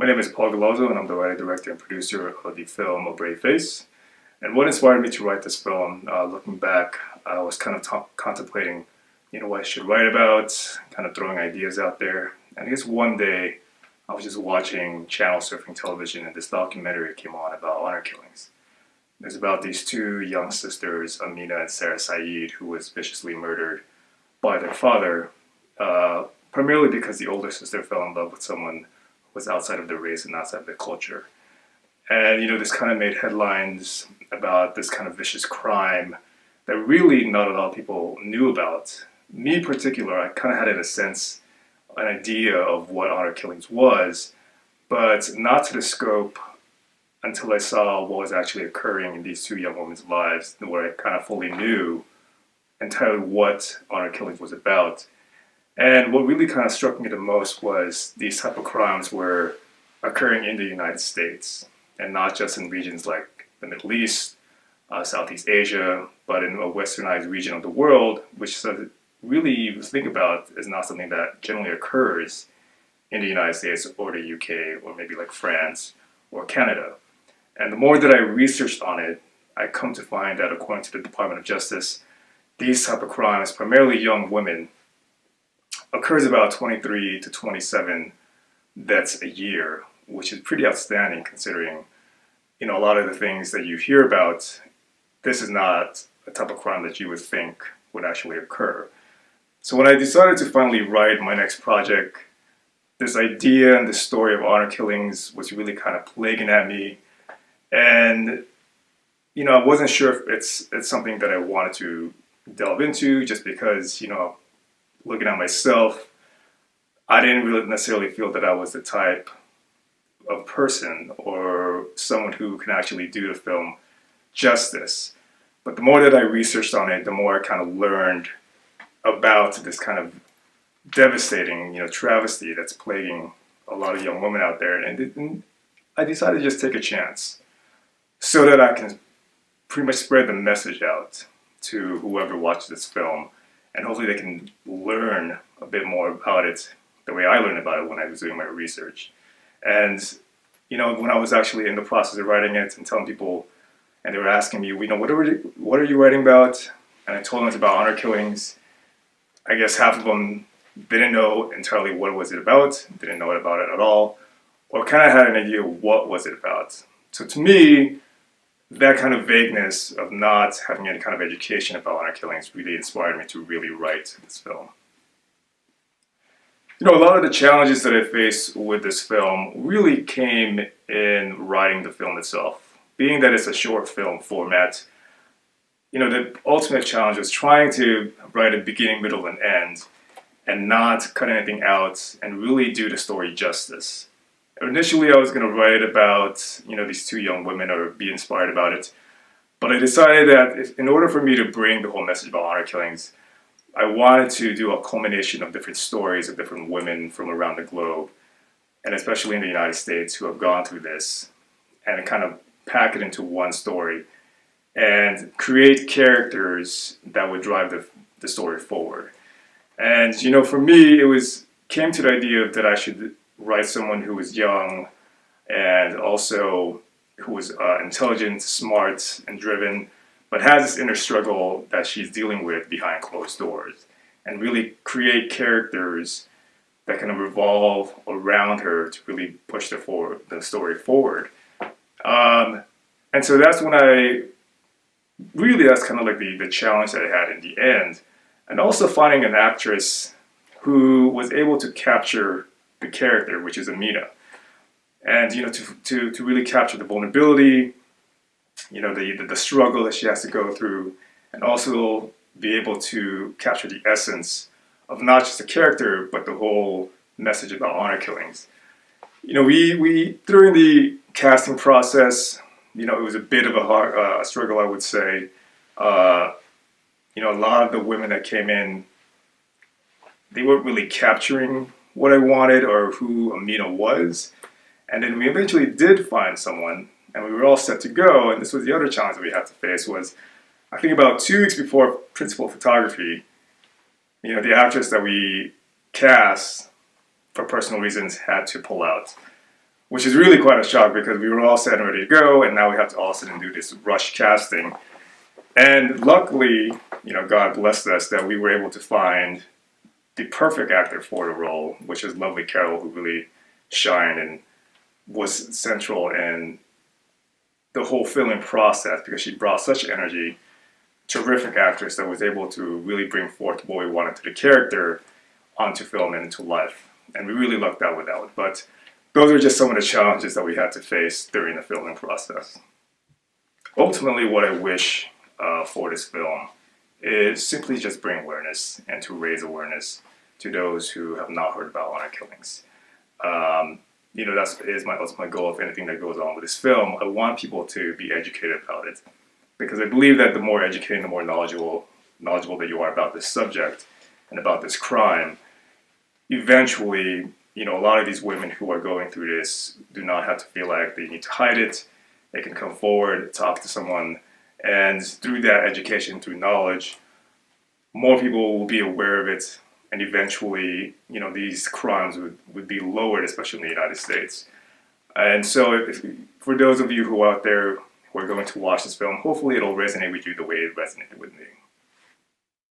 My name is Paul Galazo, and I'm the writer, director, and producer of the film A Brave Face. And what inspired me to write this film, looking back, I was kind of contemplating, what I should write about, kind of throwing ideas out there. And I guess one day, I was just watching channel surfing television, and this documentary came on about honor killings. It's about these two young sisters, Amina and Sarah Saeed, who was viciously murdered by their father, primarily because the older sister fell in love with someone who was outside of their race and outside of their culture. And this kind of made headlines about this kind of vicious crime that really not a lot of people knew about. Me in particular, I kind of had in a sense an idea of what honor killings was, but not to the scope until I saw what was actually occurring in these two young women's lives, where I kind of fully knew entirely what honor killings was about. And what really kind of struck me the most was these type of crimes were occurring in the United States, and not just in regions like the Middle East, Southeast Asia, but in a westernized region of the world, which really, you think about, is not something that generally occurs in the United States or the UK or maybe like France or Canada. And the more that I researched on it, I come to find that according to the Department of Justice, these type of crimes, primarily young women, occurs about 23 to 27 deaths a year, which is pretty outstanding considering, a lot of the things that you hear about. This is not a type of crime that you would think would actually occur. So when I decided to finally write my next project, this idea and the story of honor killings was really kind of plaguing at me. And, I wasn't sure if it's something that I wanted to delve into, just because, looking at myself, I didn't really necessarily feel that I was the type of person or someone who can actually do the film justice. But the more that I researched on it, the more I kind of learned about this kind of devastating, travesty that's plaguing a lot of young women out there. And I decided to just take a chance so that I can pretty much spread the message out to whoever watches this film, and hopefully they can learn a bit more about it the way I learned about it when I was doing my research. And, when I was actually in the process of writing it and telling people, and they were asking me, what are you writing about? And I told them it's about honor killings. I guess half of them didn't know entirely what was it about, didn't know about it at all, or kind of had an idea what was it about. So to me, that kind of vagueness of not having any kind of education about honor killings really inspired me to really write this film. A lot of the challenges that I faced with this film really came in writing the film itself. Being that it's a short film format, the ultimate challenge was trying to write a beginning, middle, and end, and not cut anything out and really do the story justice. Initially, I was going to write about, these two young women or be inspired about it. But I decided that in order for me to bring the whole message about honor killings, I wanted to do a culmination of different stories of different women from around the globe, and especially in the United States, who have gone through this, and kind of pack it into one story and create characters that would drive the story forward. And, for me, came to the idea that I should write someone who was young and also who was intelligent, smart, and driven, but has this inner struggle that she's dealing with behind closed doors, and really create characters that kind of revolve around her to really push the story forward. And so that's when that's kind of like the challenge that I had in the end. And also finding an actress who was able to capture the character, which is Amina. And, to really capture the vulnerability, the struggle that she has to go through, and also be able to capture the essence of not just the character, but the whole message about honor killings. We during the casting process, it was a bit of a hard struggle, I would say. A lot of the women that came in, they weren't really capturing what I wanted or who Amina was. And then we eventually did find someone, and we were all set to go. And this was the other challenge that we had to face was, I think about 2 weeks before principal photography, the actress that we cast, for personal reasons, had to pull out. which is really quite a shock because we were all set and ready to go, and now we have to all sit and do this rush casting. And luckily, God blessed us that we were able to find the perfect actor for the role, which is lovely Carol, who really shined and was central in the whole filming process because she brought such energy. Terrific actress that was able to really bring forth what we wanted to the character onto film and into life. And we really lucked out with that one. But those are just some of the challenges that we had to face during the filming process. Ultimately, what I wish for this film is simply just bring awareness and to raise awareness to those who have not heard about honor killings. That is my ultimate goal of anything that goes on with this film. I want people to be educated about it because I believe that the more educated, the more knowledgeable that you are about this subject and about this crime, eventually, a lot of these women who are going through this do not have to feel like they need to hide it. They can come forward, talk to someone, and through that education, through knowledge, more people will be aware of it, and eventually, these crimes would be lowered, especially in the United States. And so, for those of you who are out there who are going to watch this film, hopefully it'll resonate with you the way it resonated with me.